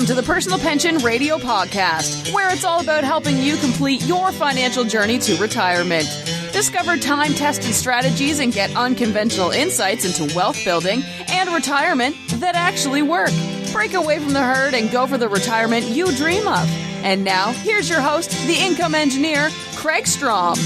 Welcome to the Personal Pension Radio Podcast, where it's all about helping you complete your financial journey to retirement. Discover time-tested strategies and get unconventional insights into wealth building and retirement that actually work. Break away from the herd and go for the retirement you dream of. And now, here's your host, the income engineer, Kraig Strom.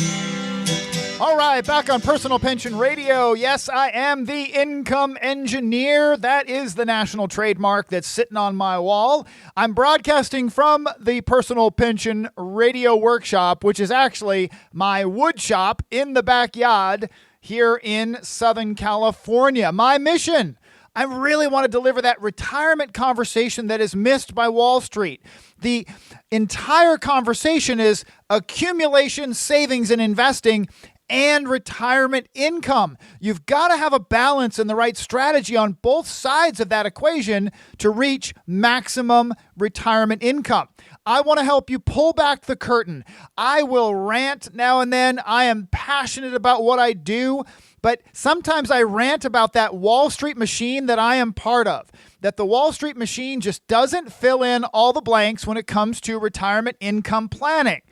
All right, back on Personal Pension Radio. Yes, I am the income engineer. That is the national trademark that's sitting on my wall. I'm broadcasting from the Personal Pension Radio Workshop, which is actually my wood shop in the backyard here in Southern California. My mission: I really want to deliver that retirement conversation that is missed by Wall Street. The entire conversation is accumulation, savings, and investing, and retirement income. You've got to have a balance and the right strategy on both sides of that equation to reach maximum retirement income. I want to help you pull back the curtain. I will rant now and then. I am passionate about what I do, but sometimes I rant about that Wall Street machine that I am part of, that the Wall Street machine just doesn't fill in all the blanks when it comes to retirement income planning.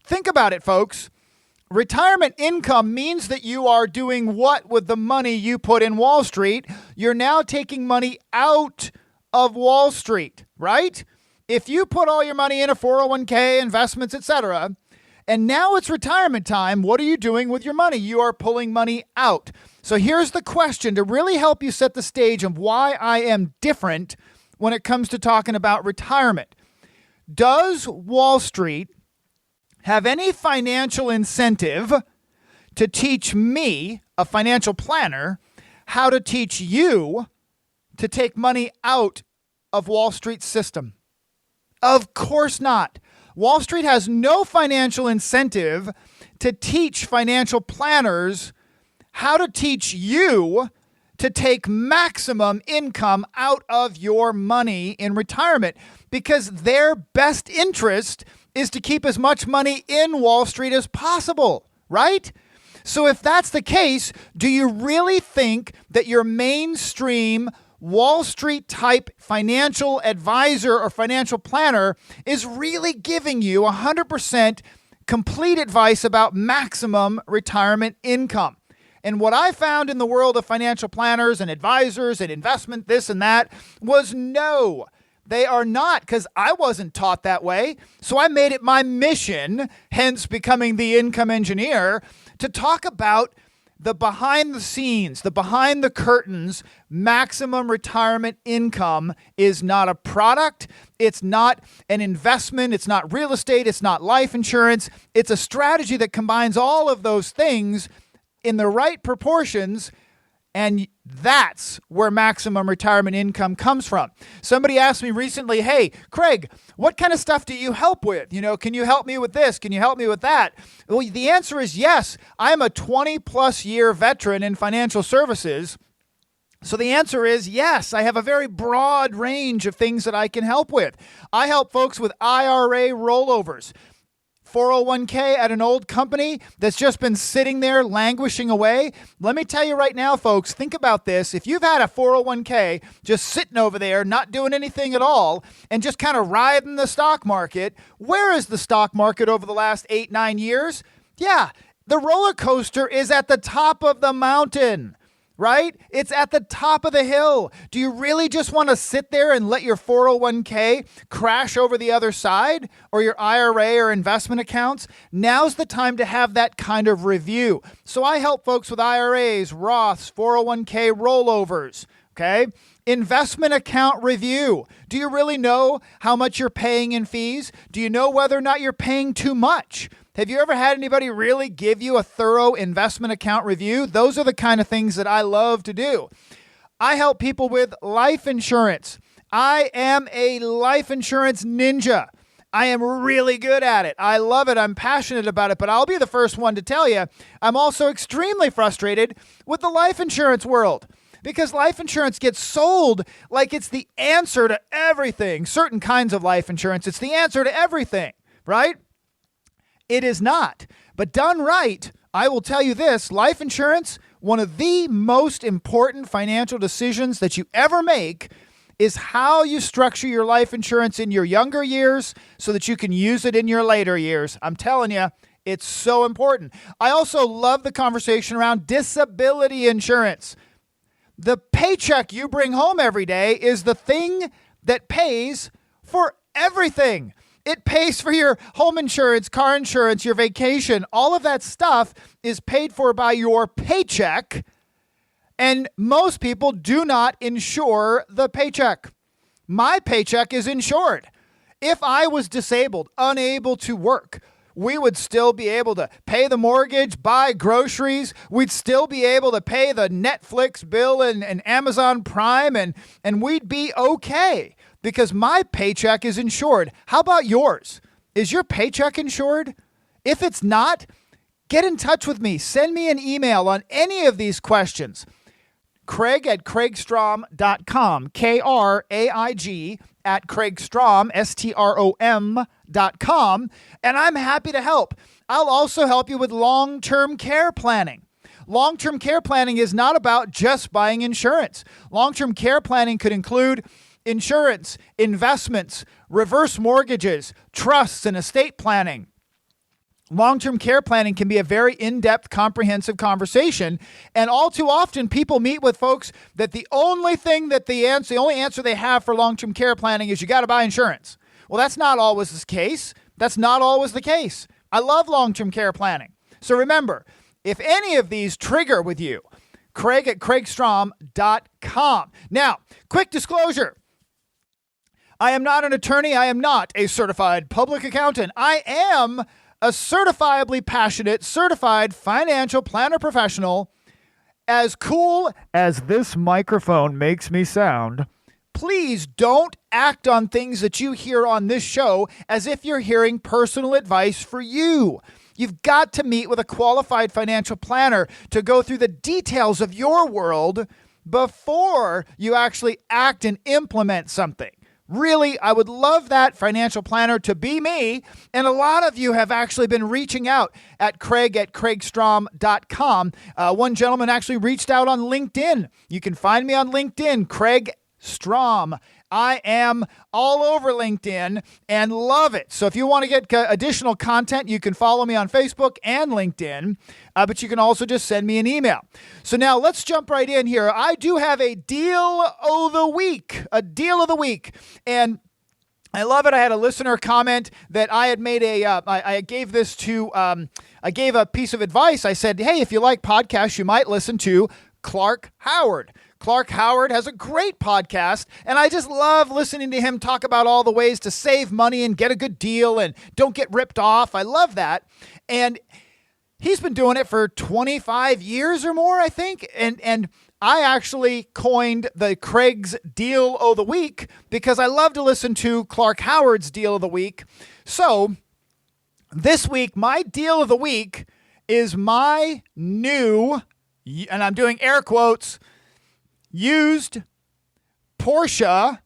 Think about it, folks. Retirement income means that you are doing what with the money you put in Wall Street? You're now taking money out of Wall Street, right? If you put all your money in a 401k, investments, etc., and now it's retirement time, what are you doing with your money? You are pulling money out. So here's the question to really help you set the stage of why I am different when it comes to talking about retirement. Does Wall Street have any financial incentive to teach me, a financial planner, how to teach you to take money out of Wall Street's system? Of course not. Wall Street has no financial incentive to teach financial planners how to teach you to take maximum income out of your money in retirement, because their best interest is to keep as much money in Wall Street as possible, right? So if that's the case, do you really think that your mainstream Wall Street type financial advisor or financial planner is really giving you 100% complete advice about maximum retirement income? And what I found in the world of financial planners and advisors and investment this and that was no. They are not, because I wasn't taught that way. So I made it my mission, hence becoming the income engineer, to talk about the behind the scenes, the behind the curtains. Maximum retirement income is not a product. It's not an investment. It's not real estate. It's not life insurance. It's a strategy that combines all of those things in the right proportions. And that's where maximum retirement income comes from. Somebody asked me recently, hey, Kraig, what kind of stuff do you help with? Can you help me with this? Can you help me with that? Well, the answer is yes. I'm a 20 plus year veteran in financial services. So the answer is yes. I have a very broad range of things that I can help with. I help folks with IRA rollovers. 401k at an old company that's just been sitting there languishing away. Let me tell you right now, folks, think about this. If you've had a 401k just sitting over there, not doing anything at all, and just kind of riding the stock market, where is the stock market over the last 8-9 years? Yeah, the roller coaster is at the top of the mountain, right? It's at the top of the hill. Do you really just want to sit there and let your 401k crash over the other side, or your IRA or investment accounts? Now's the time to have that kind of review. So I help folks with IRAs, Roths, 401k rollovers, okay? Investment account review. Do you really know how much you're paying in fees? Do you know whether or not you're paying too much? Have you ever had anybody really give you a thorough investment account review? Those are the kind of things that I love to do. I help people with life insurance. I am a life insurance ninja. I am really good at it. I love it. I'm passionate about it, but I'll be the first one to tell you, I'm also extremely frustrated with the life insurance world, because life insurance gets sold like it's the answer to everything. Certain kinds of life insurance, it's the answer to everything, right? It is not. But done right, I will tell you this, life insurance, one of the most important financial decisions that you ever make is how you structure your life insurance in your younger years so that you can use it in your later years. I'm telling you, it's so important. I also love the conversation around disability insurance. The paycheck you bring home every day is the thing that pays for everything. It pays for your home insurance, car insurance, your vacation. All of that stuff is paid for by your paycheck. And most people do not insure the paycheck. My paycheck is insured. If I was disabled, unable to work, we would still be able to pay the mortgage, buy groceries. We'd still be able to pay the Netflix bill and Amazon Prime, and we'd be okay because my paycheck is insured. How about yours? Is your paycheck insured? If it's not, get in touch with me. Send me an email on any of these questions. Kraig at kraigstrom.com, Kraig at kraigstrom, STROM.com, and I'm happy to help. I'll also help you with long-term care planning. Long-term care planning is not about just buying insurance. Long-term care planning could include insurance, investments, reverse mortgages, trusts, and estate planning. Long-term care planning can be a very in-depth, comprehensive conversation. And all too often, people meet with folks that the only answer they have for long-term care planning is you got to buy insurance. Well, that's not always the case. That's not always the case. I love long-term care planning. So remember, if any of these trigger with you, Kraig at kraigstrom.com. Now, quick disclosure. I am not an attorney. I am not a certified public accountant. I am a certifiably passionate, certified financial planner professional. As cool as this microphone makes me sound, please don't act on things that you hear on this show as if you're hearing personal advice for you. You've got to meet with a qualified financial planner to go through the details of your world before you actually act and implement something. Really, I would love that financial planner to be me. And a lot of you have actually been reaching out at Kraig at kraigstrom.com. One gentleman actually reached out on LinkedIn. You can find me on LinkedIn, Kraig Strom. I am all over LinkedIn and love it. So if you want to get additional content, you can follow me on Facebook and LinkedIn, but you can also just send me an email. So now let's jump right in here. I do have a deal of the week, And I love it. I had a listener comment that I had made I gave a piece of advice. I said, hey, if you like podcasts, you might listen to Clark Howard. Clark Howard has a great podcast, and I just love listening to him talk about all the ways to save money and get a good deal and don't get ripped off. I love that. And he's been doing it for 25 years or more, I think. And I actually coined the Kraig's Deal of the Week because I love to listen to Clark Howard's Deal of the Week. So this week, my Deal of the Week is my new, and I'm doing air quotes, used Porsche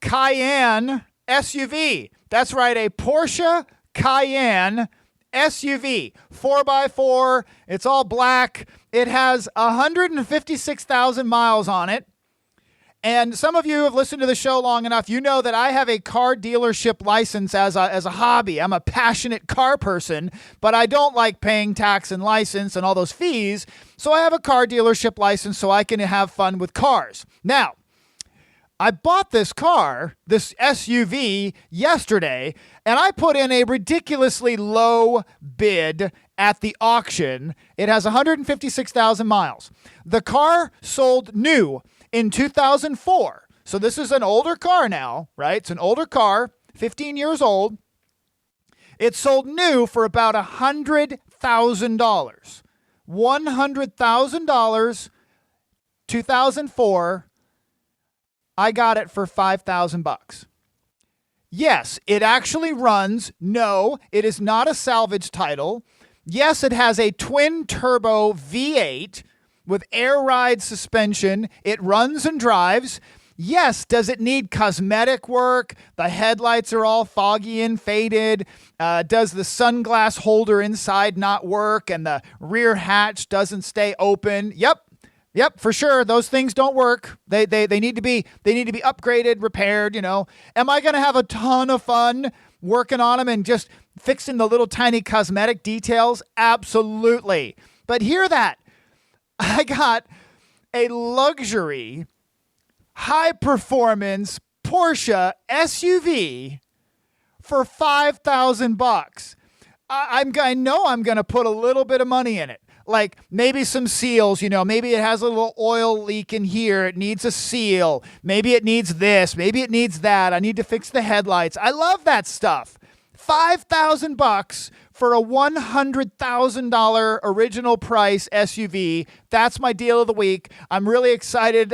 Cayenne SUV. That's right, a Porsche Cayenne SUV, 4x4. It's all black. It has 156,000 miles on it. And some of you have listened to the show long enough. You know that I have a car dealership license as a hobby. I'm a passionate car person, but I don't like paying tax and license and all those fees. So I have a car dealership license so I can have fun with cars. Now, I bought this car, this SUV, yesterday, and I put in a ridiculously low bid at the auction. It has 156,000 miles. The car sold new in 2004. So this is an older car now, right? It's an older car, 15 years old. It sold new for about $100,000. $100,000, 2004. I got it for $5,000. Yes, it actually runs. No, it is not a salvage title. Yes, it has a twin turbo V8 with air ride suspension. It runs and drives. Yes, does it need cosmetic work? The headlights are all foggy and faded. Does the sunglass holder inside not work and the rear hatch doesn't stay open? Yep. Yep, for sure. Those things don't work. They need to be upgraded, repaired, Am I going to have a ton of fun working on them and just fixing the little tiny cosmetic details? Absolutely. But hear that. I got a luxury, high performance Porsche SUV for $5,000. I know I'm going to put a little bit of money in it. Like maybe some seals, maybe it has a little oil leak in here. It needs a seal. Maybe it needs this. Maybe it needs that. I need to fix the headlights. I love that stuff. $5,000 for a $100,000 original price SUV. That's my deal of the week. I'm really excited.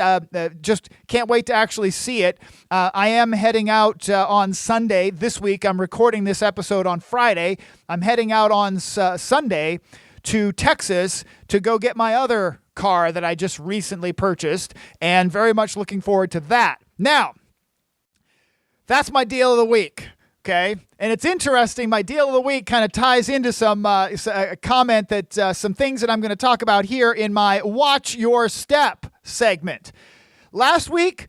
Just can't wait to actually see it. I am heading out on Sunday this week. I'm recording this episode on Friday. I'm heading out on Sunday to Texas to go get my other car that I just recently purchased, and very much looking forward to that. Now, that's my deal of the week, okay? And it's interesting, my deal of the week kind of ties into some comment that some things that I'm going to talk about here in my Watch Your Step segment. Last week,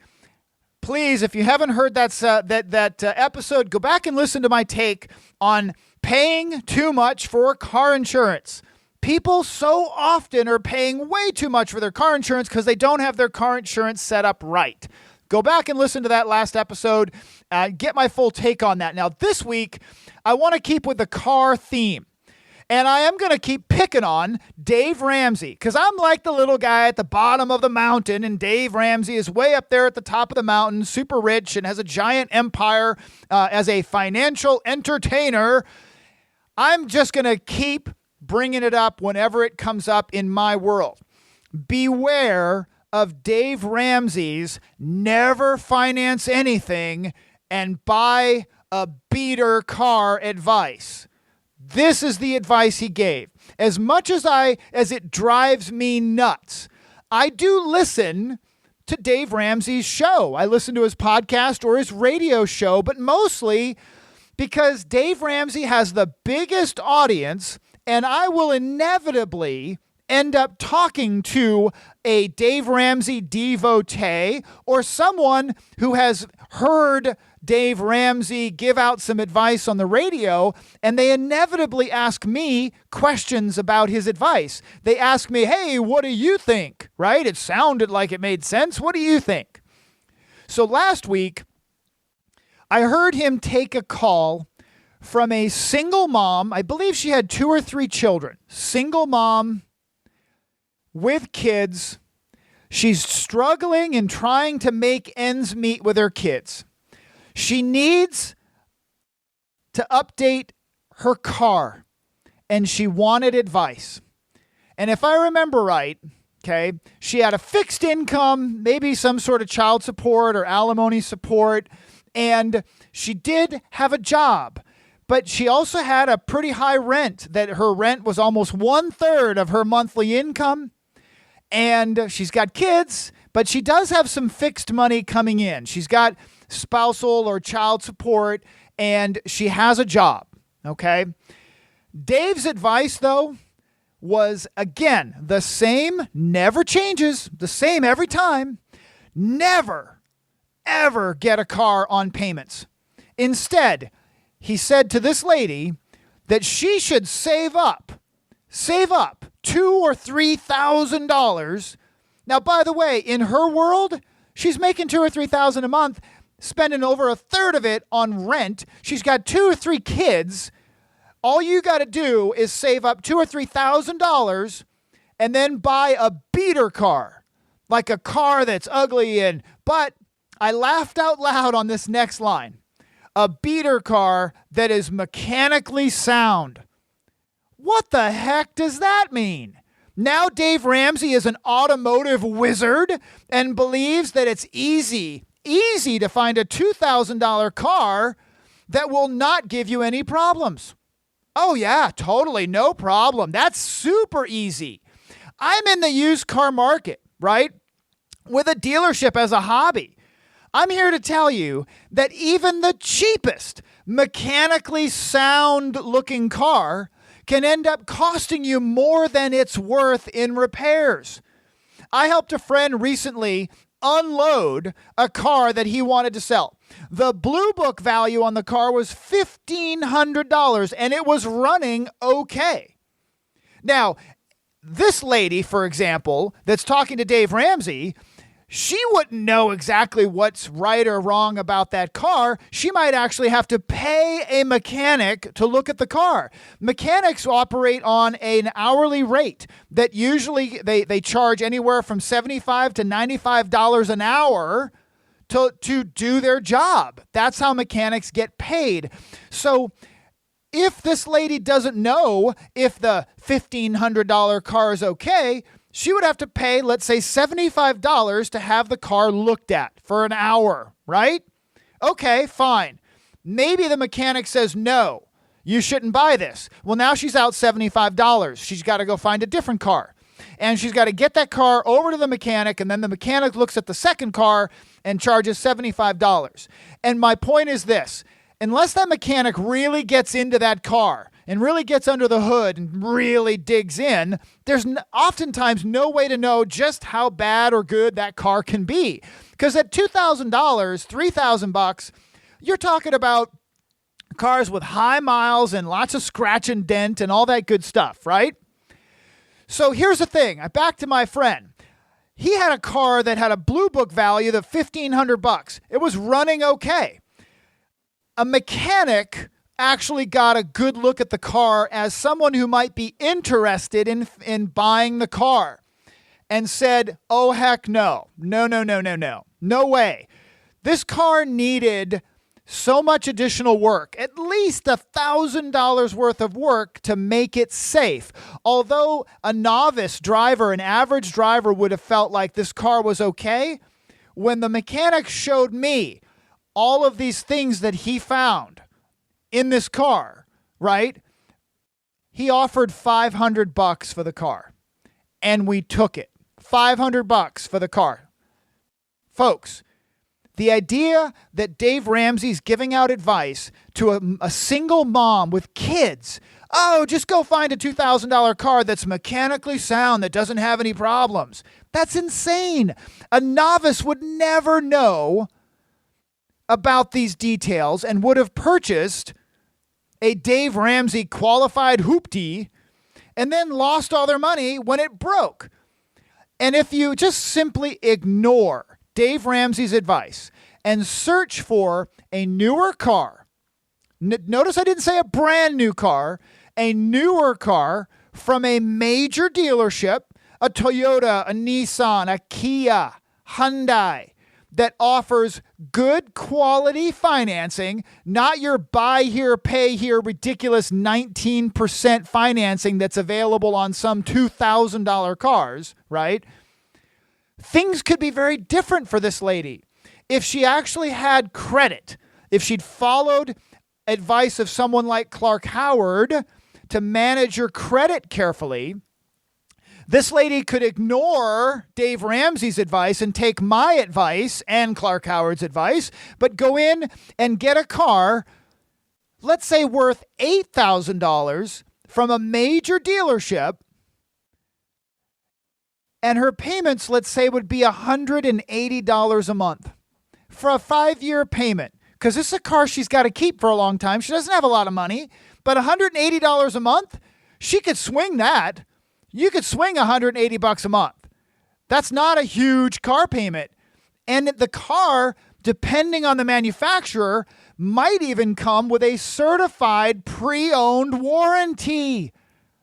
please, if you haven't heard that episode, go back and listen to my take on paying too much for car insurance. People so often are paying way too much for their car insurance because they don't have their car insurance set up right. Go back and listen to that last episode. Get my full take on that. Now, this week, I want to keep with the car theme. And I am going to keep picking on Dave Ramsey because I'm like the little guy at the bottom of the mountain, and Dave Ramsey is way up there at the top of the mountain, super rich, and has a giant empire as a financial entertainer. I'm just going to keep bringing it up whenever it comes up in my world. Beware of Dave Ramsey's never finance anything and buy a beater car advice. This is the advice he gave. As much as it drives me nuts, I do listen to Dave Ramsey's show. I listen to his podcast or his radio show, but mostly because Dave Ramsey has the biggest audience, and I will inevitably end up talking to a Dave Ramsey devotee or someone who has heard Dave Ramsey give out some advice on the radio, and they inevitably ask me questions about his advice. They ask me, hey, what do you think? Right? It sounded like it made sense. What do you think? So last week, I heard him take a call from a single mom. I believe she had 2 or 3 children. Single mom with kids. She's struggling and trying to make ends meet with her kids. She needs to update her car, and she wanted advice. And if I remember right, okay, she had a fixed income, maybe some sort of child support or alimony support, and she did have a job. But she also had a pretty high rent, that her rent was almost 1/3 of her monthly income. And she's got kids, but she does have some fixed money coming in. She's got spousal or child support, and she has a job, okay? Dave's advice, though, was, again, the same, never changes, the same every time. Never, ever get a car on payments. Instead, he said to this lady that she should save up $2,000 or $3,000. Now, by the way, in her world, she's making $2,000 or $3,000 a month, spending over 1/3 of it on rent. She's got 2 or 3 kids. All you got to do is save up $2,000 or $3,000 and then buy a beater car, like a car that's ugly. But I laughed out loud on this next line. A beater car that is mechanically sound. What the heck does that mean? Now Dave Ramsey is an automotive wizard and believes that it's easy to find a $2,000 car that will not give you any problems. Oh yeah, totally, no problem. That's super easy. I'm in the used car market, right? With a dealership as a hobby. I'm here to tell you that even the cheapest mechanically sound looking car can end up costing you more than it's worth in repairs. I helped a friend recently unload a car that he wanted to sell. The Blue Book value on the car was $1,500 and it was running okay. Now, this lady, for example, that's talking to Dave Ramsey, she wouldn't know exactly what's right or wrong about that car. She might actually have to pay a mechanic to look at the car. Mechanics operate on an hourly rate that usually they charge anywhere from $75 to $95 an hour to do their job. That's how mechanics get paid. So if this lady doesn't know if the $1,500 car is okay, she would have to pay, let's say, $75 to have the car looked at for an hour, right? Okay, fine. Maybe the mechanic says, no, you shouldn't buy this. Well, now she's out $75. She's got to go find a different car. And she's got to get that car over to the mechanic, and then the mechanic looks at the second car and charges $75. And my point is this. Unless that mechanic really gets into that car and really gets under the hood and really digs in, there's oftentimes no way to know just how bad or good that car can be. Because at $2,000, $3,000, you're talking about cars with high miles and lots of scratch and dent and all that good stuff, right? So here's the thing. Back to my friend. He had a car that had a Blue Book value of $1,500. It was running okay. A mechanic actually got a good look at the car as someone who might be interested in buying the car and said, oh, heck no. No way. This car needed so much additional work, at least $1,000 worth of work to make it safe. Although a novice driver, an average driver would have felt like this car was okay, when the mechanic showed me all of these things that he found in this car, right? He offered $500 for the car, and we took it. $500 for the car. Folks, the idea that Dave Ramsey's giving out advice to a single mom with kids, oh, just go find a $2,000 car that's mechanically sound, that doesn't have any problems. That's insane. A novice would never know about these details and would have purchased a Dave Ramsey qualified hoopty and then lost all their money when it broke. And if you just simply ignore Dave Ramsey's advice and search for a newer car, notice I didn't say a brand new car, a newer car from a major dealership, a Toyota, a Nissan, a Kia, Hyundai, that offers good quality financing, not your buy here, pay here, ridiculous 19% financing that's available on some $2,000 cars, right? Things could be very different for this lady. If she actually had credit, if she'd followed advice of someone like Clark Howard to manage your credit carefully, this lady could ignore Dave Ramsey's advice and take my advice and Clark Howard's advice, but go in and get a car, let's say worth $8,000 from a major dealership, and her payments, let's say, would be $180 a month for a 5-year payment. Because this is a car she's got to keep for a long time. She doesn't have a lot of money, but $180 a month, she could swing that. You could swing $180 a month. That's not a huge car payment. And the car, depending on the manufacturer, might even come with a certified pre-owned warranty.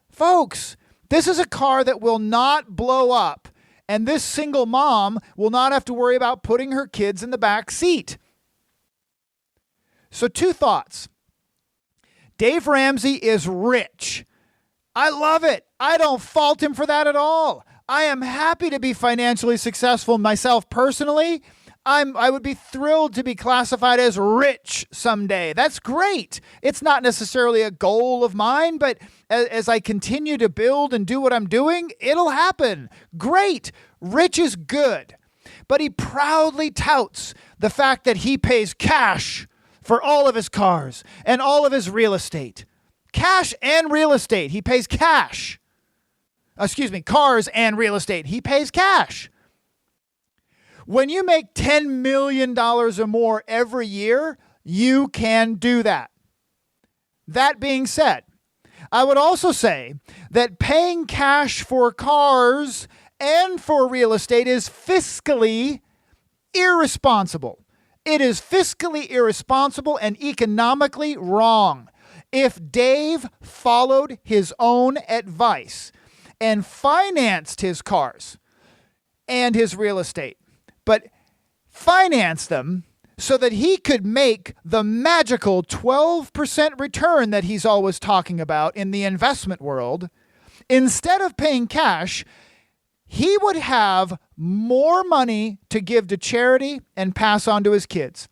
Folks, this is a car that will not blow up, and this single mom will not have to worry about putting her kids in the back seat. So 2 thoughts. Dave Ramsey is rich. I love it. I don't fault him for that at all. I am happy to be financially successful myself personally. I would be thrilled to be classified as rich someday. That's great. It's not necessarily a goal of mine, but as I continue to build and do what I'm doing, it'll happen. Great. Rich is good. But he proudly touts the fact that he pays cash for all of his cars and all of his real estate. Cash and real estate. He pays cash. cars and real estate. He pays cash. When you make $10 million or more every year, you can do that. That being said, I would also say that paying cash for cars and for real estate is fiscally irresponsible. It is fiscally irresponsible and economically wrong. If Dave followed his own advice and financed his cars and his real estate, but financed them so that he could make the magical 12% return that he's always talking about in the investment world, instead of paying cash, he would have more money to give to charity and pass on to his kids.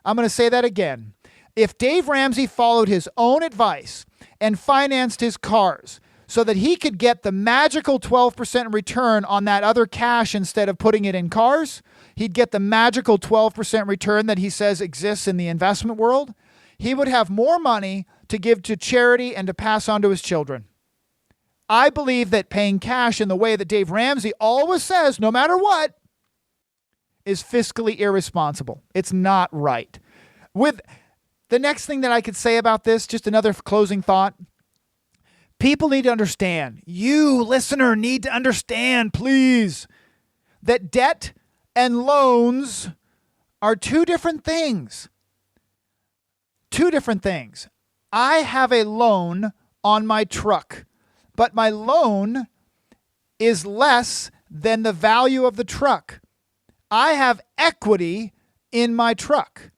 I'm going to say that again. If Dave Ramsey followed his own advice and financed his cars so that he could get the magical 12% return on that other cash instead of putting it in cars, he'd get the magical 12% return that he says exists in the investment world. He would have more money to give to charity and to pass on to his children. I believe that paying cash in the way that Dave Ramsey always says, no matter what, is fiscally irresponsible. It's not right. With the next thing that I could say about this, just another closing thought. People need to understand, you listener need to understand, please, that debt and loans are two different things. Two different things. I have a loan on my truck, but my loan is less than the value of the truck. I have equity in my truck.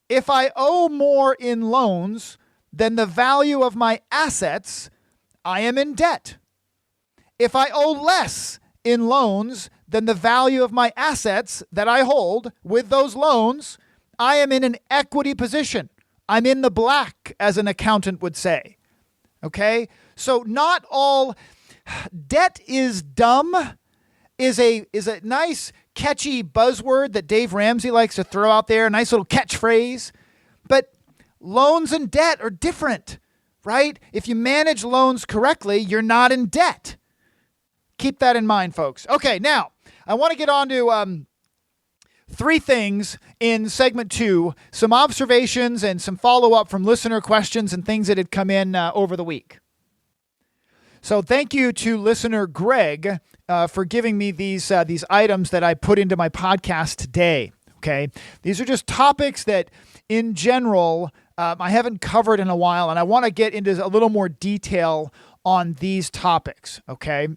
If I owe more in loans than the value of my assets, I am in debt. If I owe less in loans than the value of my assets that I hold with those loans, I am in an equity position. I'm in the black, as an accountant would say. Okay? So not all debt is dumb is a nice catchy buzzword that Dave Ramsey likes to throw out there, a nice little catchphrase. But loans and debt are different, right? If you manage loans correctly, you're not in debt. Keep that in mind, folks. Okay, now I want to get on to three things in segment 2, some observations and some follow-up from listener questions and things that had come in over the week. So thank you to listener Greg for giving me these items that I put into my podcast today. Okay, these are just topics that, in general, I haven't covered in a while, and I want to get into a little more detail on these topics. Okay,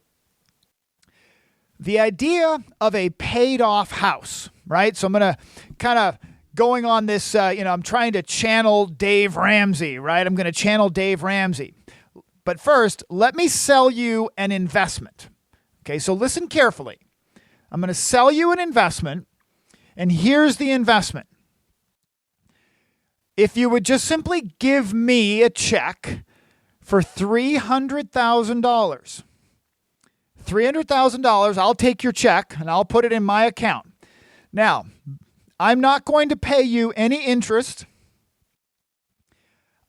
the idea of a paid-off house, right? So I'm going to kind of going on this. I'm trying to channel Dave Ramsey, right? I'm going to channel Dave Ramsey. But first, let me sell you an investment. Okay, so listen carefully. I'm going to sell you an investment, and here's the investment. If you would just simply give me a check for $300,000, I'll take your check and I'll put it in my account. Now, I'm not going to pay you any interest.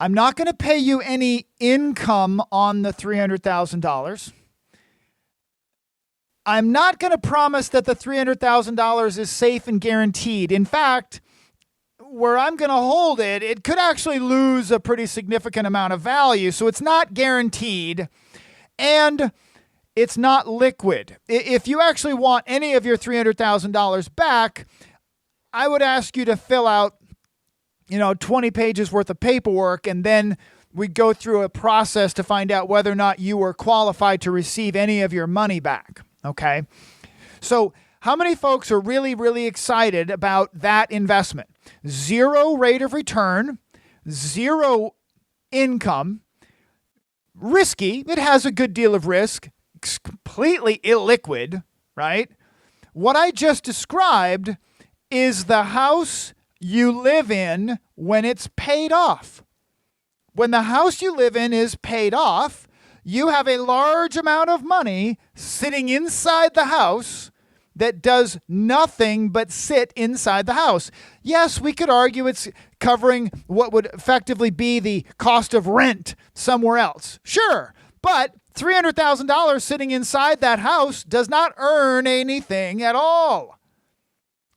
I'm not going to pay you any income on the $300,000. I'm not going to promise that the $300,000 is safe and guaranteed. In fact, where I'm going to hold it, it could actually lose a pretty significant amount of value. So it's not guaranteed and it's not liquid. If you actually want any of your $300,000 back, I would ask you to fill out 20 pages worth of paperwork, and then we go through a process to find out whether or not you were qualified to receive any of your money back. Okay. So how many folks are really, really excited about that investment? 0 rate of return, 0 income, risky. It has a good deal of risk. It's completely illiquid, right? What I just described is the house you live in when it's paid off. When the house you live in is paid off, you have a large amount of money sitting inside the house that does nothing but sit inside the house. Yes, we could argue it's covering what would effectively be the cost of rent somewhere else. Sure, But $300,000 sitting inside that house does not earn anything at all.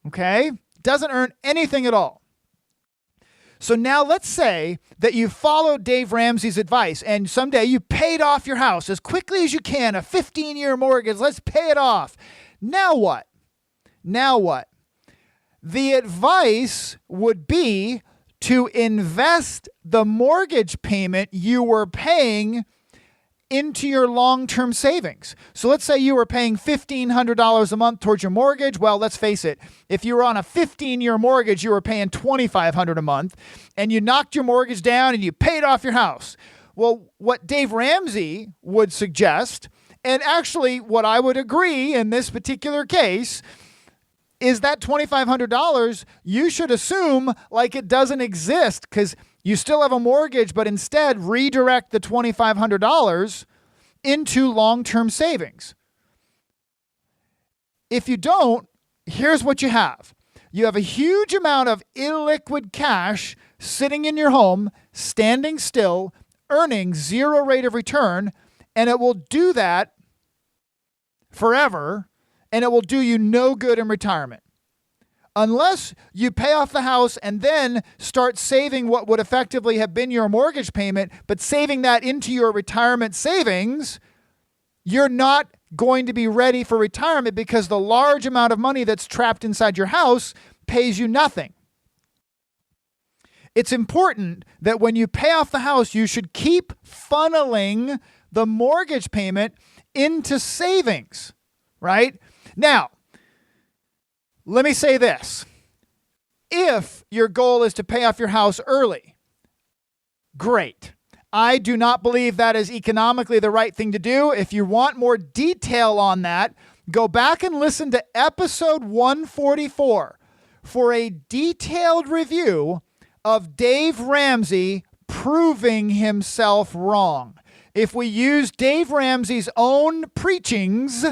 Okay? Doesn't earn anything at all. So now let's say that you followed Dave Ramsey's advice and someday you paid off your house as quickly as you can, a 15-year mortgage, let's pay it off. Now what? Now what? The advice would be to invest the mortgage payment you were paying into your long-term savings. So let's say you were paying $1,500 a month towards your mortgage. Well, let's face it. If you were on a 15-year mortgage, you were paying $2,500 a month, and you knocked your mortgage down and you paid off your house. Well, what Dave Ramsey would suggest, and actually what I would agree in this particular case, is that $2,500 you should assume like it doesn't exist, because you still have a mortgage, but instead redirect the $2,500 into long-term savings. If you don't, here's what you have. You have a huge amount of illiquid cash sitting in your home, standing still, earning zero rate of return, and it will do that forever, and it will do you no good in retirement. Unless you pay off the house and then start saving what would effectively have been your mortgage payment, but saving that into your retirement savings, you're not going to be ready for retirement because the large amount of money that's trapped inside your house pays you nothing. It's important that when you pay off the house, you should keep funneling the mortgage payment into savings, right? Now, let me say this. If your goal is to pay off your house early, great. I do not believe that is economically the right thing to do. If you want more detail on that, go back and listen to episode 144 for a detailed review of Dave Ramsey proving himself wrong. If we use Dave Ramsey's own preachings,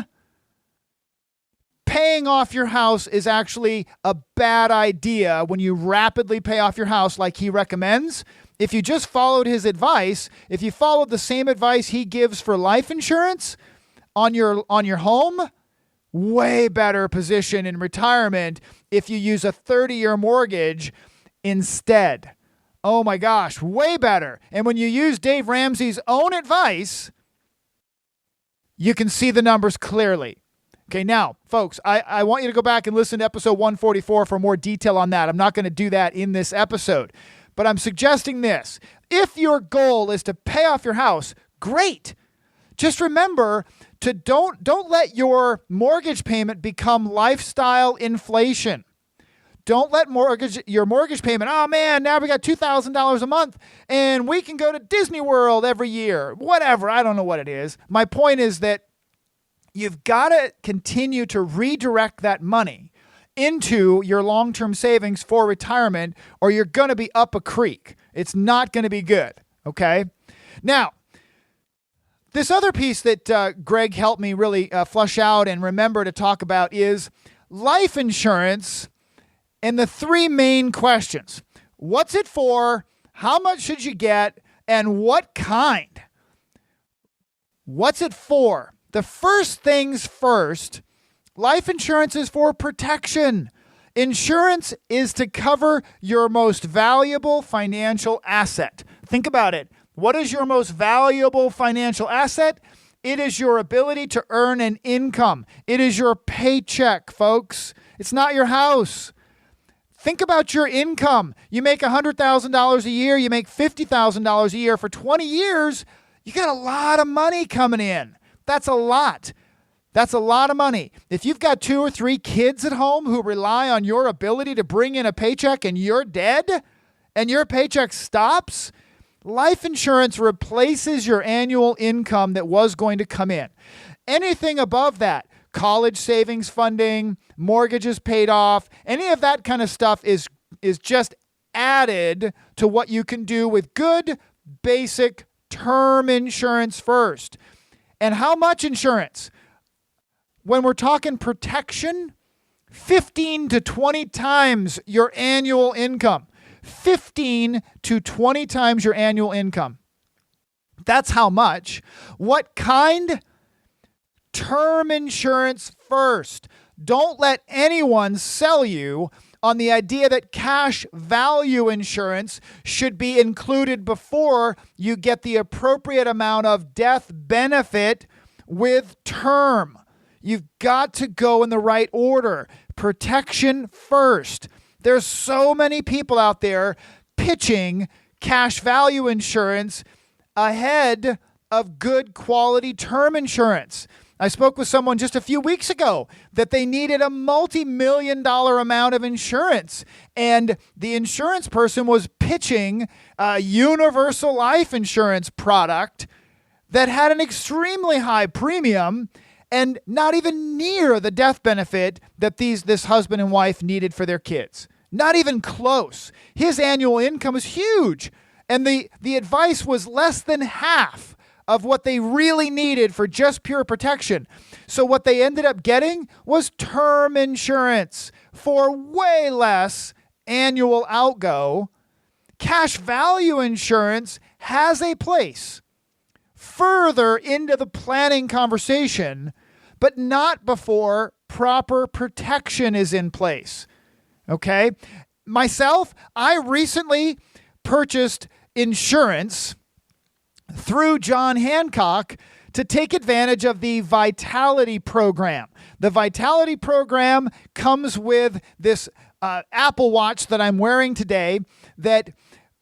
paying off your house is actually a bad idea when you rapidly pay off your house like he recommends. If you just followed his advice, if you followed the same advice he gives for life insurance on your home, way better position in retirement if you use a 30-year mortgage instead. Oh my gosh, way better. And when you use Dave Ramsey's own advice, you can see the numbers clearly. Okay, now, folks, I want you to go back and listen to episode 144 for more detail on that. I'm not going to do that in this episode, but I'm suggesting this. If your goal is to pay off your house, great. Just remember to don't let your mortgage payment become lifestyle inflation. Don't let your mortgage payment, oh man, now we got $2,000 a month and we can go to Disney World every year. Whatever, I don't know what it is. My point is that you've got to continue to redirect that money into your long-term savings for retirement, or you're going to be up a creek. It's not going to be good, okay? Now, this other piece that Greg helped me really flush out and remember to talk about is life insurance and the three main questions. What's it for? How much should you get? And what kind? What's it for? The first things first, life insurance is for protection. Insurance is to cover your most valuable financial asset. Think about it. What is your most valuable financial asset? It is your ability to earn an income. It is your paycheck, folks. It's not your house. Think about your income. You make $100,000 a year. You make $50,000 a year. For 20 years, you got a lot of money coming in. That's a lot. That's a lot of money. If you've got 2 or 3 kids at home who rely on your ability to bring in a paycheck and you're dead and your paycheck stops, life insurance replaces your annual income that was going to come in. Anything above that, college savings funding, mortgages paid off, any of that kind of stuff is just added to what you can do with good basic term insurance first. And how much insurance? When we're talking protection, 15 to 20 times your annual income. 15 to 20 times your annual income. That's how much. What kind? Term insurance first. Don't let anyone sell you on the idea that cash value insurance should be included before you get the appropriate amount of death benefit with term. You've got to go in the right order. Protection first. There's so many people out there pitching cash value insurance ahead of good quality term insurance. I spoke with someone just a few weeks ago that they needed a multi-million-dollar amount of insurance. And the insurance person was pitching a universal life insurance product that had an extremely high premium and not even near the death benefit that this husband and wife needed for their kids. Not even close. His annual income is huge. And the advice was less than half of what they really needed for just pure protection. So what they ended up getting was term insurance for way less annual outgo. Cash value insurance has a place further into the planning conversation, but not before proper protection is in place. Okay? Myself, I recently purchased insurance through John Hancock to take advantage of the Vitality program. The Vitality program comes with this Apple Watch that I'm wearing today that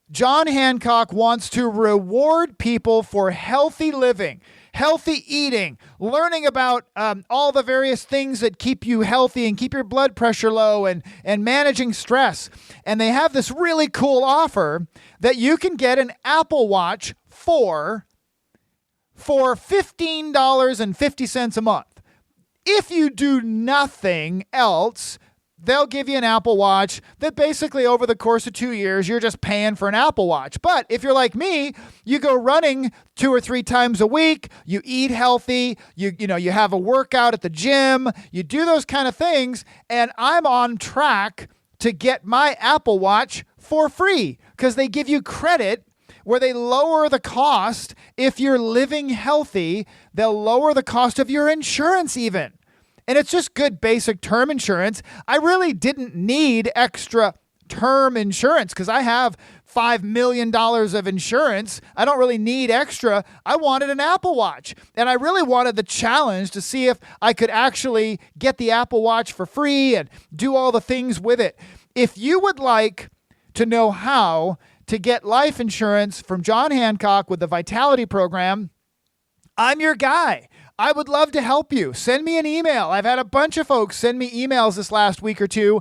John Hancock wants to reward people for healthy living, healthy eating, learning about all the various things that keep you healthy and keep your blood pressure low and managing stress. And they have this really cool offer that you can get an Apple Watch for $15.50 a month. If you do nothing else, they'll give you an Apple Watch that basically over the course of 2 years, you're just paying for an Apple Watch. But if you're like me, you go running 2 or 3 times a week, you eat healthy, you have a workout at the gym, you do those kind of things, and I'm on track to get my Apple Watch for free because they give you credit where they lower the cost. If you're living healthy, they'll lower the cost of your insurance even. And it's just good basic term insurance. I really didn't need extra term insurance because I have $5 million of insurance. I don't really need extra. I wanted an Apple Watch. And I really wanted the challenge to see if I could actually get the Apple Watch for free and do all the things with it. If you would like to know how to get life insurance from John Hancock with the Vitality program, I'm your guy. I would love to help you. Send me an email. I've had a bunch of folks send me emails this last week or two.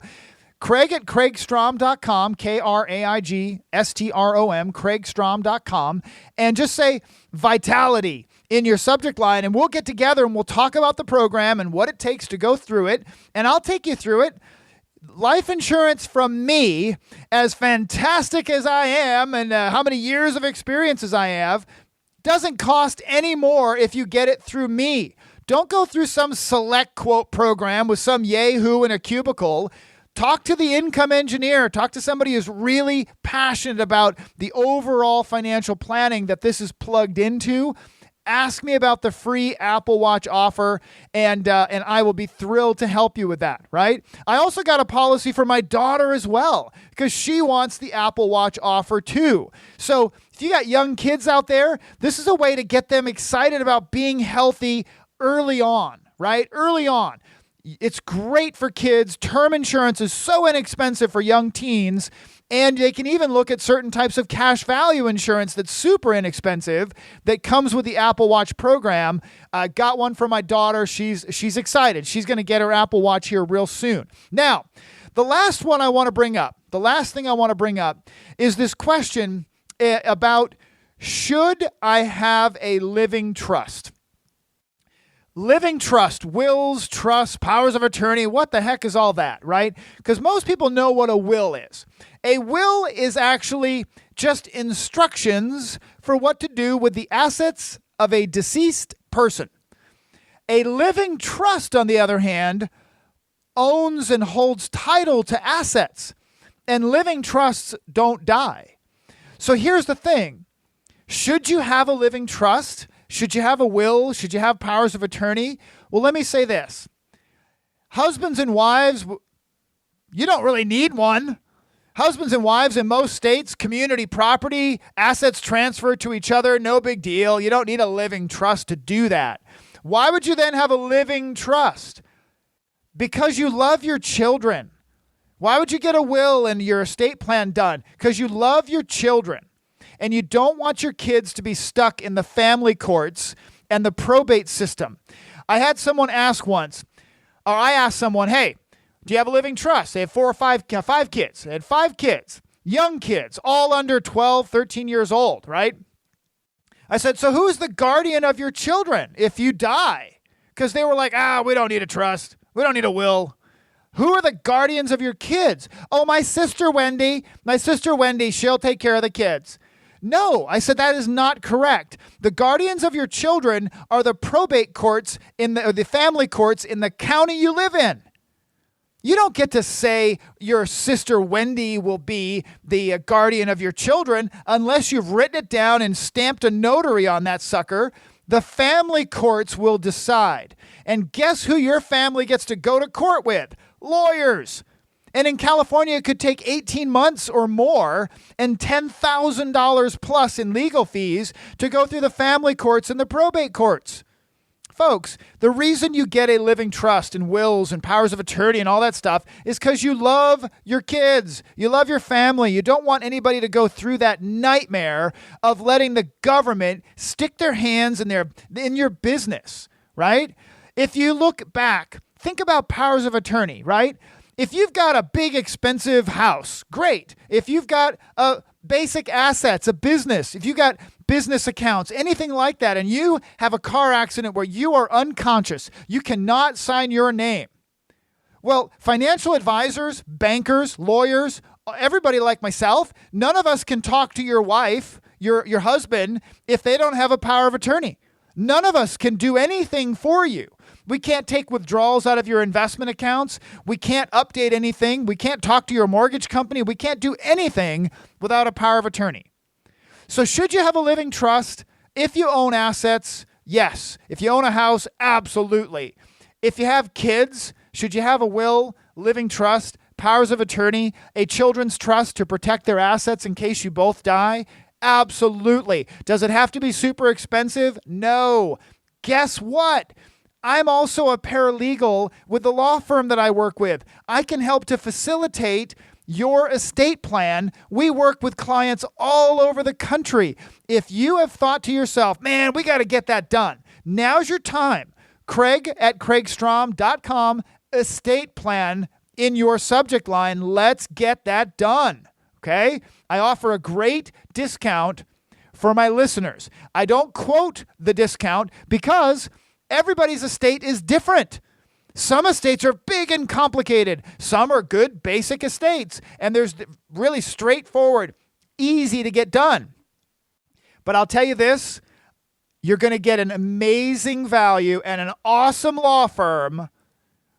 Kraig at kraigstrom.com, KraigStrom, kraigstrom.com, and just say Vitality in your subject line, and we'll get together and we'll talk about the program and what it takes to go through it, and I'll take you through it. Life insurance from me, as fantastic as I am and how many years of experiences I have, doesn't cost any more if you get it through me. Don't go through some select quote program with some yahoo in a cubicle. Talk to the income engineer. Talk to somebody who's really passionate about the overall financial planning that this is plugged into. Ask me about the free Apple Watch offer, and I will be thrilled to help you with that, right? I also got a policy for my daughter as well, because she wants the Apple Watch offer too. So if you got young kids out there, this is a way to get them excited about being healthy early on, right? Early on. It's great for kids. Term insurance is so inexpensive for young teens. And they can even look at certain types of cash value insurance that's super inexpensive that comes with the Apple Watch program. Got one for my daughter. She's excited. She's going to get her Apple Watch here real soon. Now, the last thing I want to bring up is this question about, should I have a living trust? Living trust, wills, trusts, powers of attorney, what the heck is all that, right? Because most people know what a will is. A will is actually just instructions for what to do with the assets of a deceased person. A living trust, on the other hand, owns and holds title to assets, and living trusts don't die. So here's the thing. Should you have a living trust? Should you have a will? Should you have powers of attorney? Well, let me say this. Husbands and wives, you don't really need one. Husbands and wives in most states, community property, assets transferred to each other, no big deal. You don't need a living trust to do that. Why would you then have a living trust? Because you love your children. Why would you get a will and your estate plan done? Because you love your children and you don't want your kids to be stuck in the family courts and the probate system. I had someone ask once, or I asked someone, hey, do you have a living trust? They have five kids. They had 5 kids, young kids, all under 12, 13 years old, right? I said, so who's the guardian of your children if you die? Because they were like, we don't need a trust. We don't need a will. Who are the guardians of your kids? Oh, my sister Wendy. My sister Wendy, she'll take care of the kids. No, I said that is not correct. The guardians of your children are the probate courts or the family courts in the county you live in. You don't get to say your sister Wendy will be the guardian of your children unless you've written it down and stamped a notary on that sucker. The family courts will decide. And guess who your family gets to go to court with? Lawyers. And in California, it could take 18 months or more and $10,000 plus in legal fees to go through the family courts and the probate courts. Folks, the reason you get a living trust and wills and powers of attorney and all that stuff is because you love your kids. You love your family. You don't want anybody to go through that nightmare of letting the government stick their hands in your business, right? If you look back, think about powers of attorney, right? If you've got a big, expensive house, great. If you've got basic assets, a business, if you've got business accounts, anything like that, and you have a car accident where you are unconscious, you cannot sign your name. Well, financial advisors, bankers, lawyers, everybody like myself, none of us can talk to your wife, your husband, if they don't have a power of attorney. None of us can do anything for you. We can't take withdrawals out of your investment accounts. We can't update anything. We can't talk to your mortgage company. We can't do anything without a power of attorney. So should you have a living trust? If you own assets, yes. If you own a house, absolutely. If you have kids, should you have a will, living trust, powers of attorney, a children's trust to protect their assets in case you both die? Absolutely. Does it have to be super expensive? No. Guess what? I'm also a paralegal with the law firm that I work with. I can help to facilitate your estate plan. We work with clients all over the country. If you have thought to yourself, man, we got to get that done, now's your time. Kraig at kraigstrom.com, estate plan in your subject line. Let's get that done. Okay? I offer a great discount for my listeners. I don't quote the discount because everybody's estate is different. Some estates are big and complicated. Some are good, basic estates. And there's really straightforward, easy to get done. But I'll tell you this, you're going to get an amazing value and an awesome law firm,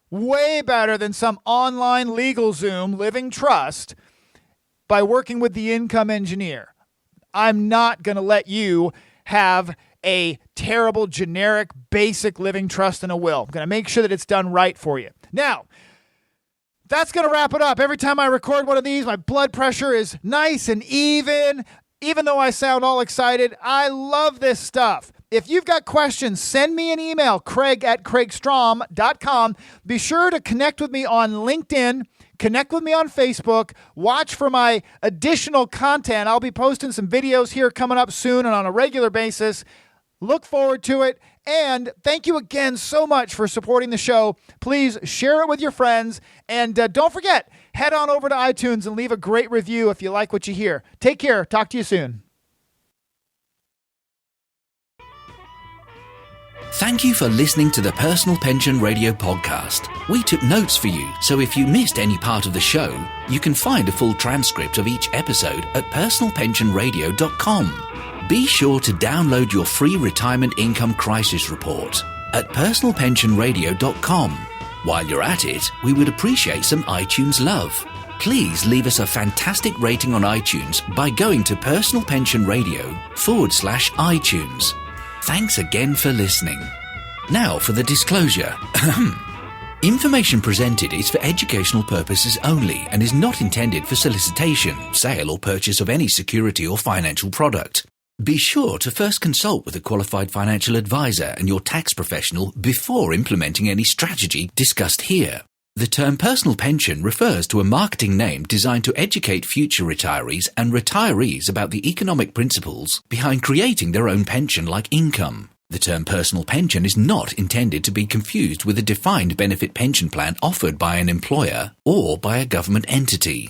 way better than some online LegalZoom living trust, by working with the income engineer. I'm not going to let you have a terrible, generic, basic living trust and a will. I'm going to make sure that it's done right for you. Now, that's going to wrap it up. Every time I record one of these, my blood pressure is nice and even though I sound all excited. I love this stuff. If you've got questions, send me an email, Kraig at kraigstrom.com. Be sure to connect with me on LinkedIn. Connect with me on Facebook. Watch for my additional content. I'll be posting some videos here coming up soon and on a regular basis. Look forward to it. And thank you again so much for supporting the show. Please share it with your friends. And don't forget, head on over to iTunes and leave a great review if you like what you hear. Take care. Talk to you soon. Thank you for listening to the Personal Pension Radio podcast. We took notes for you, so if you missed any part of the show, you can find a full transcript of each episode at personalpensionradio.com. Be sure to download your free retirement income crisis report at personalpensionradio.com. While you're at it, we would appreciate some iTunes love. please leave us a fantastic rating on iTunes by going to personalpensionradio.com/iTunes. Thanks again for listening. Now for the disclosure. Information presented is for educational purposes only and is not intended for solicitation, sale or purchase of any security or financial product. Be sure to first consult with a qualified financial advisor and your tax professional before implementing any strategy discussed here. The term personal pension refers to a marketing name designed to educate future retirees and retirees about the economic principles behind creating their own pension-like income. The term personal pension is not intended to be confused with a defined benefit pension plan offered by an employer or by a government entity.